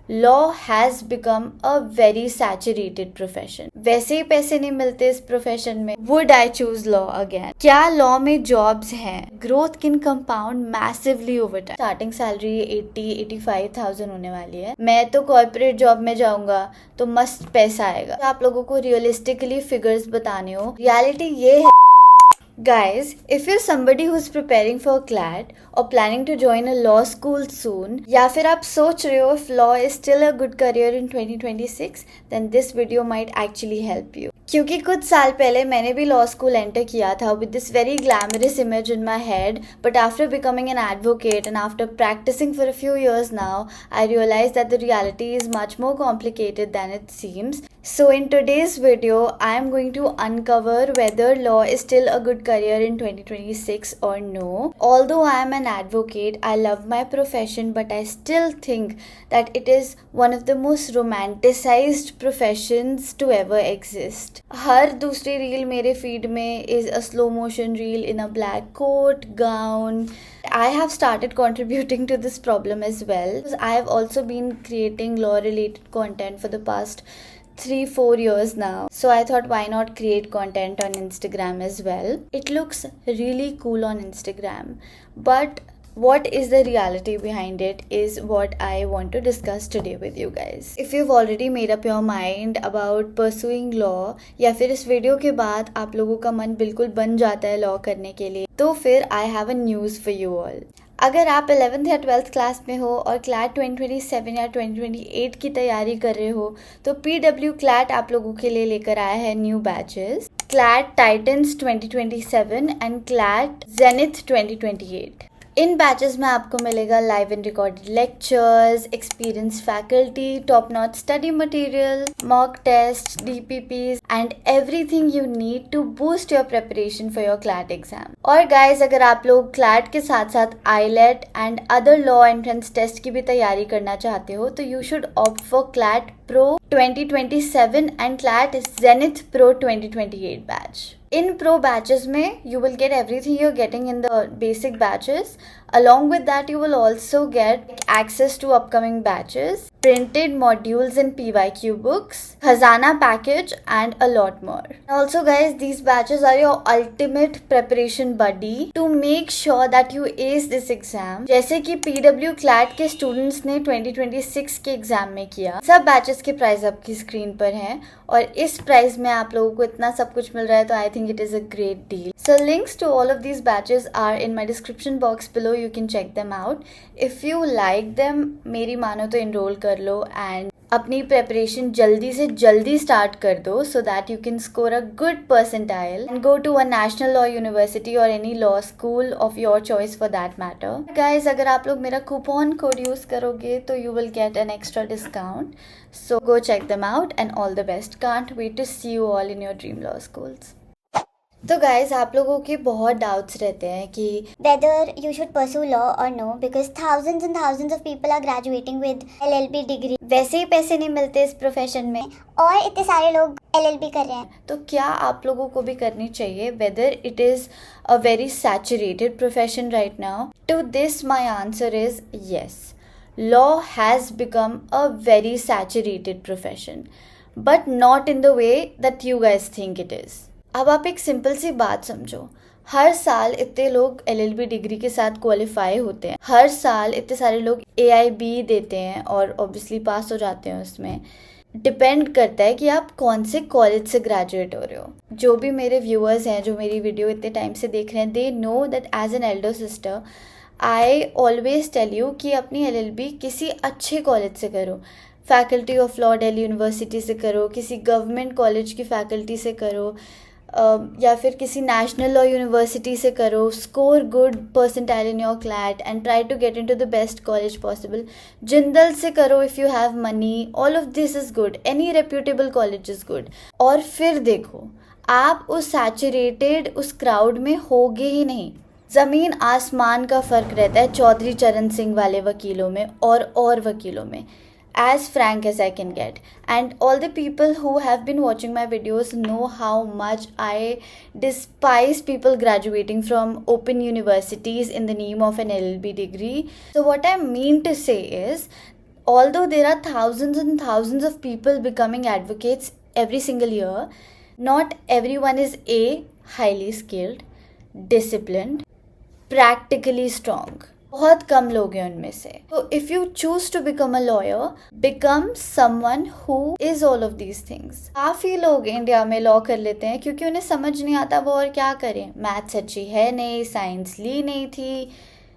Law has become a very saturated profession. वैसे ही पैसे नहीं मिलते इस प्रोफेशन में, would I choose law again? क्या लॉ में जॉब्स हैं? Growth can compound massively over time. Starting salary 80-85,000 होने वाली है। मैं तो कॉर्पोरेट जॉब में जाऊंगा तो मस्त पैसा आएगा। तो आप लोगों को रियलिस्टिकली फिगर्स बताने हो, रियलिटी ये है Guys, if you're somebody who's preparing for CLAT or planning to join a law school soon, या फिर आप सोच रहे हो if law is still a good career in 2026, then this video might actually help you. क्योंकि कुछ साल पहले मैंने भी लॉ स्कूल एंटर किया था with this very glamorous image in my head, but after becoming an advocate and after practicing for a few years now, I realized that the reality is much more complicated than it seems. So in today's video, I am going to uncover whether law is still a good career in 2026 or no. Although I am an advocate, I love my profession, but I still think that it is one of the most romanticized professions to ever exist. हर दूसरी reel मेरे feed में is a slow motion reel in a black coat, gown. I have started contributing to this problem as well, because I have also been creating law related content for the past 3-4 years now. So I thought, why not create content on Instagram as well? It looks really cool on Instagram, but what is the reality behind it is what I want to discuss today with you guys. If you've already made up your mind about pursuing law, या फिर इस video के बाद आप लोगों का मन बिल्कुल बन जाता है लॉ करने के लिए, तो फिर I have a news for you all. अगर आप 11th या 12th क्लास में हो और क्लैट 2027 या 2028 की तैयारी कर रहे हो, तो PW क्लैट आप लोगों के लिए लेकर आया है new batches, CLAT titans 2027 and CLAT zenith 2028। इन बैचेस में आपको मिलेगा live and recorded lectures, experience faculty, top notch study material, mock test, DPPs and everything you need to boost your preparation for your CLAT exam. और guys, अगर आप लोग CLAT के साथ साथ AILET and other law entrance test की भी तैयारी करना चाहते हो, तो you should opt for CLAT pro 2027 and CLAT zenith pro 2028 batch. In pro batches में you will get everything you're getting in the basic batches. Along with that, you will also get access to upcoming batches, printed modules and PYQ books, Khazana package and a lot more. Also guys, these batches are your ultimate preparation buddy to make sure that you ace this exam. जैसे कि PW CLAT के students ने 2026 के exam में किया। सब batches के price आपकी स्क्रीन पर हैं और इस प्राइस में आप लोगों को इतना सब कुछ मिल रहा है, तो I think it is a great deal. So links to all of these batches are in my description box below. You can check them out. If you like them, मेरी मानो तो enroll कर लो and अपनी preparation जल्दी से जल्दी start कर दो, so that you can score a good percentile and go to a national law university or any law school of your choice for that matter. Guys, अगर आप लोग मेरा coupon code use करोगे तो you will get an extra discount. So go check them out and all the best. Can't wait to see you all in your dream law schools. तो guys, आप लोगों के बहुत डाउट्स रहते हैं कि whether you should pursue law or no, because thousands and thousands of people are graduating with LLB degree. वैसे ही पैसे नहीं मिलते इस प्रोफेशन में और इतने सारे लोग LLB कर रहे हैं, तो क्या आप लोगों को भी करनी चाहिए? whether it is a very saturated profession right now? To this my answer is yes. Law has become a very saturated profession, but not in the way that you guys think it is. अब आप एक simple सी बात समझो, हर साल इतने लोग LLB degree के साथ क्वालिफाई होते हैं, हर साल इतने सारे लोग AIB देते हैं और ऑब्वियसली पास हो जाते हैं उसमें। डिपेंड करता है कि आप कौन से कॉलेज से ग्रेजुएट हो रहे हो। जो भी मेरे व्यूअर्स हैं जो मेरी वीडियो इतने टाइम से देख रहे हैं, they know that as an elder sister I always tell you कि अपनी LLB किसी अच्छे कॉलेज से करो, faculty of law Delhi university से करो, किसी गवर्नमेंट कॉलेज की फैकल्टी से करो, या फिर किसी नेशनल लॉ यूनिवर्सिटी से करो, score good percentile in your CLAT and try to get into the best college possible. Jindal से करो if you have money, all of this is good, any reputable college is good. और फिर देखो, आप उस saturated उस क्राउड में होगे ही नहीं। ज़मीन आसमान का फ़र्क रहता है चौधरी चरण सिंह वाले वकीलों में और वकीलों में, as frank as I can get. And all the people who have been watching my videos know how much I despise people graduating from open universities in the name of an LLB degree. So what I mean to say is, although there are thousands and thousands of people becoming advocates every single year, not everyone is A, highly skilled, disciplined, practically strong. बहुत कम लोग हैं उनमें से. So if you choose to become a lawyer, become someone who is all of these things. काफ़ी लोग India में law कर लेते हैं क्योंकि उन्हें समझ नहीं आता वो और क्या करें. मैथ्स अच्छी है नहीं, साइंस ली नहीं थी,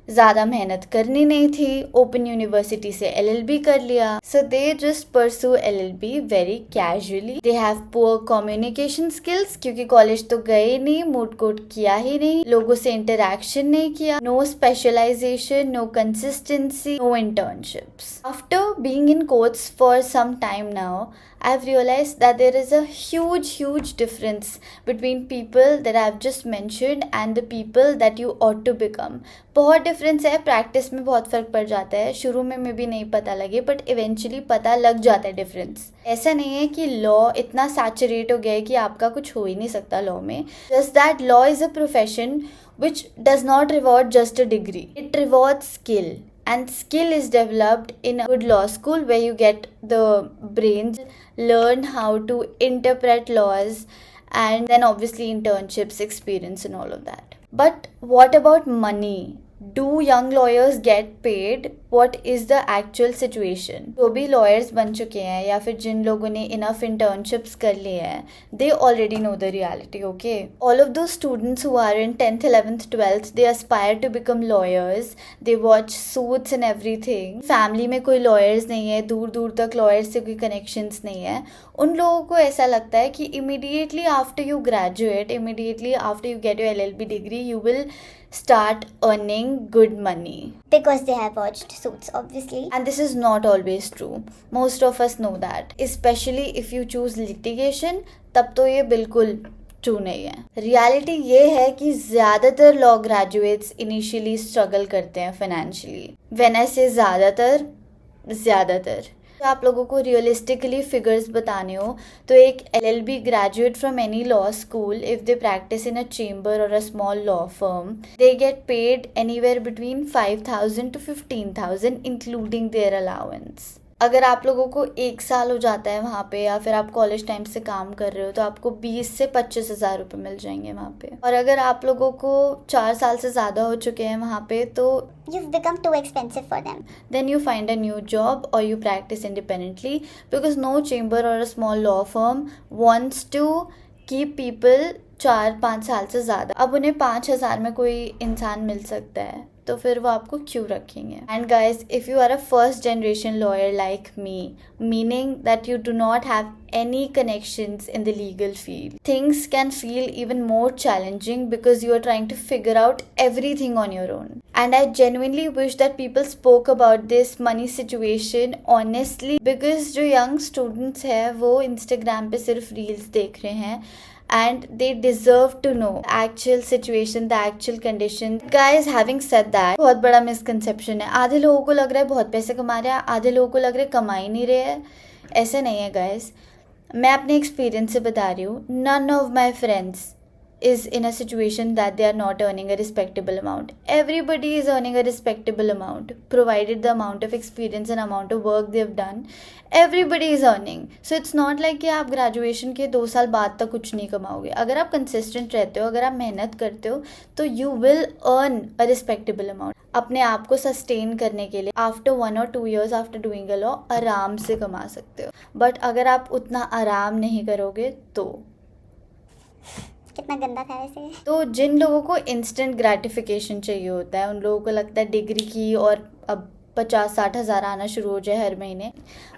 ज़्यादा मेहनत करनी नहीं थी, ओपन यूनिवर्सिटी से LLB कर लिया. So they just pursue LLB very casually. They have poor communication skills क्योंकि कॉलेज तो गए नहीं, मूड कोर्ट किया ही नहीं, लोगों से इंटरेक्शन नहीं किया, no specialisation, no consistency, no internships. After being in courts for some time now, I've realized that there is a huge difference between people that I've just mentioned and the people that you ought to become. बहुत difference है. Practice में बहुत फ़र्क पड़ जाता है. शुरू में भी नहीं पता लगे बट इवेंचुअली पता लग जाता है डिफरेंस. ऐसा नहीं है कि लॉ इतना सैचुरेट हो गया है कि आपका कुछ हो ही नहीं सकता लॉ में. Just that law is a profession which does not reward just a degree. It rewards skill. And skill is developed in a good law school where you get the brains, learn how to interpret laws, and then obviously internships, experience and all of that. But what about money? Do young lawyers get paid? What is the actual situation? जो भी lawyers बन चुके हैं या फिर जिन लोगों ने enough internships कर लिए हैं, they already know the reality, okay? All of those students who are in 10th, 11th, 12th, they aspire to become lawyers. They watch Suits and everything. Family में कोई lawyers नहीं है, दूर दूर तक lawyers से कोई connections नहीं है. उन लोगों को ऐसा लगता है कि immediately after you graduate, immediately after you get your LLB degree, you will start earning good money. Because they have watched Suits, obviously. And this is not always true. Most of us know that. Especially if you choose litigation, तब तो ये बिल्कुल true नहीं है. Reality ये है कि ज़्यादातर लॉ ग्रेजुएट्स इनिशियली स्ट्रगल करते हैं फाइनेंशियली. व्हेन आई से ज़्यादातर आप लोगों को रियलिस्टिकली फिगर्स बताने हो तो एक LLB graduate from any law school, if they practice in a chamber और a small law firm, they get paid anywhere between 5,000 to 15,000 including their allowance. अगर आप लोगों को 1 साल हो जाता है वहाँ पे या फिर आप कॉलेज टाइम से काम कर रहे हो तो आपको 20 से 25,000 रुपये मिल जाएंगे वहाँ पे. और अगर आप लोगों को 4 साल से ज़्यादा हो चुके हैं वहाँ पे तो you've become too expensive for them. Then you find a new job or you practice independently because no chamber or a small law firm wants to keep people 4-5 साल से ज़्यादा. अब उन्हें 5,000 में कोई इंसान मिल सकता है तो फिर वो आपको क्यों रखेंगे. And guys, if you are a first generation lawyer like me, meaning that you do not have any connections in the legal field, things can feel even more challenging because you are trying to figure out everything on your own. And I genuinely wish that people spoke about this money situation honestly because जो young students हैं वो Instagram पे सिर्फ reels देख रहे हैं and they deserve to know the actual situation, the actual condition. Guys, having said that, बहुत बड़ा misconception है. आधे लोगों को लग रहा है बहुत पैसे कमा रहे हैं, आधे लोगों को लग रहा है कमा ही नहीं रहे हैं. ऐसे नहीं है guys. मैं अपने एक्सपीरियंस से बता रही हूँ. None of my friends is in a situation that they are not earning a respectable amount. Everybody is earning a respectable amount provided the amount of experience and amount of work they have done. Everybody is earning. So it's not like कि आप graduation के 2 साल बाद तक कुछ नहीं कमाओगे. अगर आप कंसिस्टेंट रहते हो, अगर आप मेहनत करते हो तो you will earn a respectable amount. अपने आप को सस्टेन करने के लिए after 1 or 2 years after doing a law आराम से कमा सकते हो. बट अगर आप उतना आराम नहीं करोगे तो कितना गंदा था वैसे. तो जिन लोगों को इंस्टेंट ग्रेटिफिकेशन चाहिए होता है उन लोगों को लगता है डिग्री की और अब 50-60 हज़ार आना शुरू हो जाए हर महीने.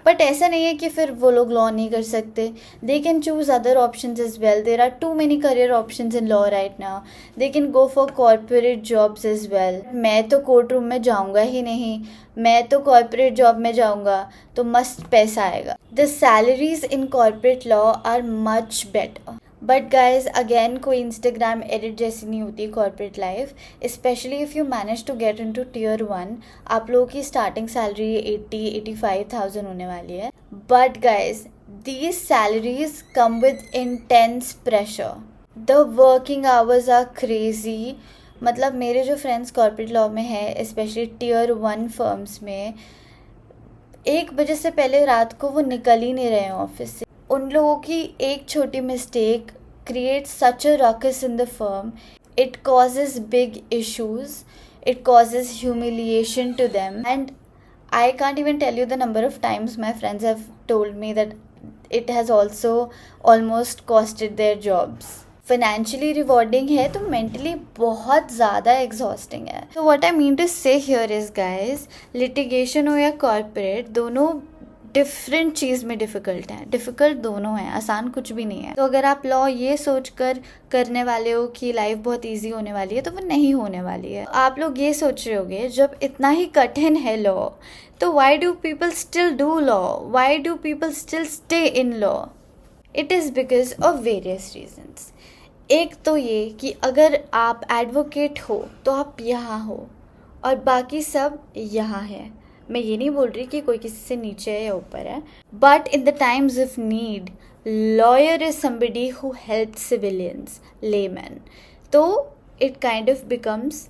बट ऐसा नहीं है कि फिर वो लोग लॉ नहीं कर सकते. They can choose other options as well. There are too many career options in law right now. They can go for corporate jobs as well. मैं तो कोर्ट रूम में जाऊंगा ही नहीं, मैं तो कॉर्पोरेट जॉब में जाऊंगा तो मस्त पैसा आएगा. The salaries in corporate law are much better. But guys again कोई इंस्टाग्राम एडिट जैसी नहीं होती corporate life. Specially if you manage to get into Tier 1, आप लोगों की स्टार्टिंग सैलरी 80-85,000 होने वाली है. But guys these salaries come with intense pressure. The working hours are crazy. मतलब मेरे जो फ्रेंड्स कॉर्पोरेट लॉ में है स्पेशली Tier 1 फर्म्स में 1 बजे से पहले रात को वो निकल ही नहीं रहे हैं ऑफिस से। उन लोगों की एक छोटी mistake creates such a ruckus in the firm. It causes big issues. It causes humiliation to them. And I can't even tell you the number of times my friends have told me that it has also almost costed their jobs. Financially rewarding है तो mentally बहुत ज़्यादा exhausting है. So what I mean to say here is guys, litigation हो या corporate, दोनों different चीज़ में difficult है। डिफ़िकल्ट दोनों हैं, आसान कुछ भी नहीं है। तो अगर आप लॉ ये सोच कर करने वाले हो कि लाइफ बहुत इजी होने वाली है तो वो नहीं होने वाली है। आप लोग ये सोच रहे होगे जब इतना ही कठिन है लॉ तो why do people still do law, why do people still stay in law? It is because of various reasons. एक तो ये कि अगर आप एडवोकेट हो तो आप यहाँ हो और बाकी सब यहाँ है। मैं ये नहीं बोल रही कि कोई किसी से नीचे है या ऊपर है, but in the times of need lawyer is somebody who help civilians, layman. तो इट काइंड ऑफ बिकम्स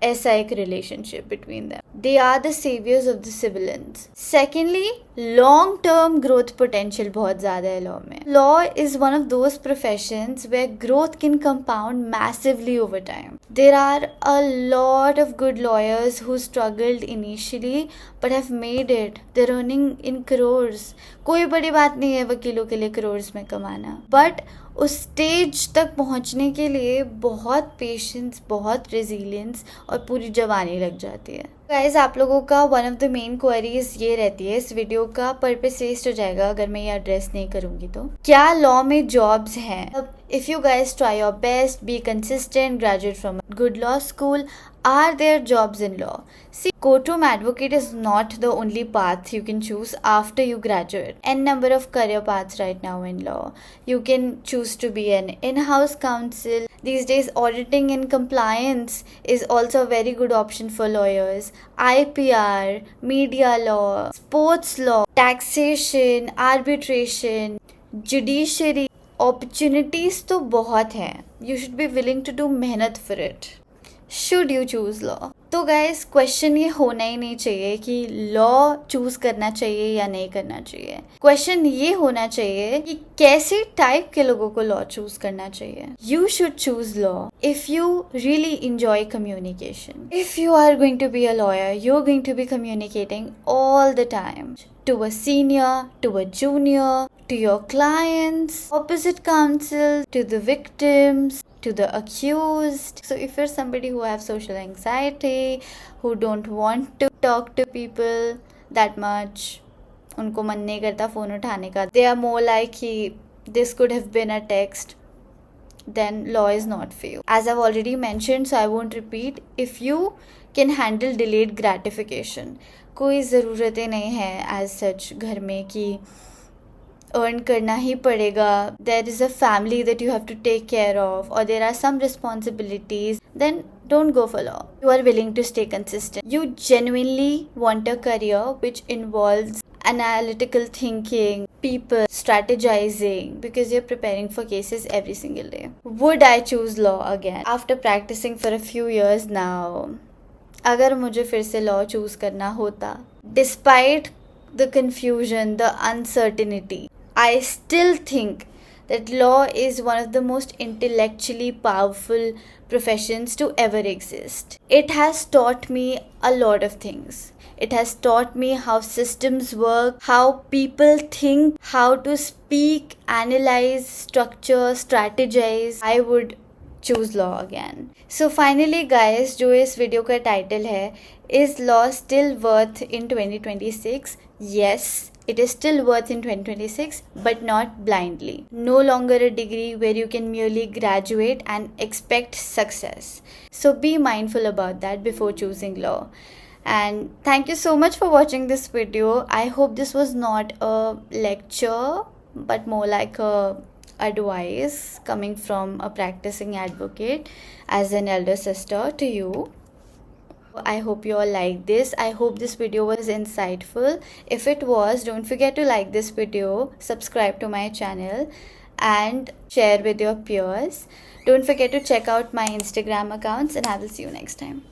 ऐसा एक relationship between them. They are the saviours of the civilians. Secondly, long term growth potential बहुत ज़्यादा है law में। Law is one of those professions where growth can compound massively over time. There are a lot of good lawyers who struggled initially but have made it. There earning in crores. कोई बड़ी बात नहीं है वकीलों के लिए करोर्स में कमाना, बट उस स्टेज तक पहुंचने के लिए बहुत पेशेंस, बहुत रेजिलियंस और पूरी जवानी लग जाती है। गाइस, आप लोगों का one of the main queries ये रहती है, इस वीडियो का पर्पस वेस्ट हो जाएगा अगर मैं ये एड्रेस नहीं करूंगी तो, क्या लॉ में जॉब्स हैं? If you guys try your best, be consistent, graduate from a good law school, are there jobs in law? See, courtroom advocate is not the only path you can choose after you graduate. N number of career paths right now in law. You can choose to be an in-house counsel. These days, auditing and compliance is also a very good option for lawyers. IPR, media law, sports law, taxation, arbitration, judiciary. Opportunities तो बहुत हैं. You should be willing to do मेहनत for it. Should you choose law? तो guys, question ये होना ही नहीं चाहिए कि लॉ चूज करना चाहिए या नहीं करना चाहिए। क्वेश्चन ये होना चाहिए कि कैसे टाइप के लोगों को लॉ चूज करना चाहिए। You should choose law if you really enjoy communication. If you are going to be a lawyer, you are going to be communicating all the time to a senior, to a junior, to your clients, opposite counsel, to the victims, to the accused. So if you're somebody who have social anxiety, who don't want to talk to people that much, उनको मन नहीं करता phone उठाने का, they are more like कि this could have been a text, then law is not for you. As I've already mentioned, so I won't repeat, if you can handle delayed gratification, कोई ज़रूरतें नहीं है as such घर में कि earn करना ही पड़ेगा, there is a family that you have to take care of, और there are some responsibilities, then don't go for law. You are willing to stay consistent. You genuinely want a career which involves analytical thinking, people, strategizing, because you're preparing for cases every single day. Would I choose law again after practicing for a few years now? अगर मुझे फिर से law choose करना होता, despite the confusion, the uncertainty, I still think that law is one of the most intellectually powerful professions to ever exist. It has taught me a lot of things. It has taught me how systems work, how people think, how to speak, analyze, structure, strategize. I would choose law again. So finally guys, जो इस video का title है, is law still worth in 2026? Yes, it is still worth in 2026, but not blindly. No longer a degree where you can merely graduate and expect success. So be mindful about that before choosing law. And thank you so much for watching this video. I hope this was not a lecture, but more like a advice coming from a practicing advocate as an elder sister to you. I hope you all like this. I hope this video was insightful. If it was, don't forget to like this video, subscribe to my channel, and share with your peers. Don't forget to check out my Instagram accounts, and I will see you next time.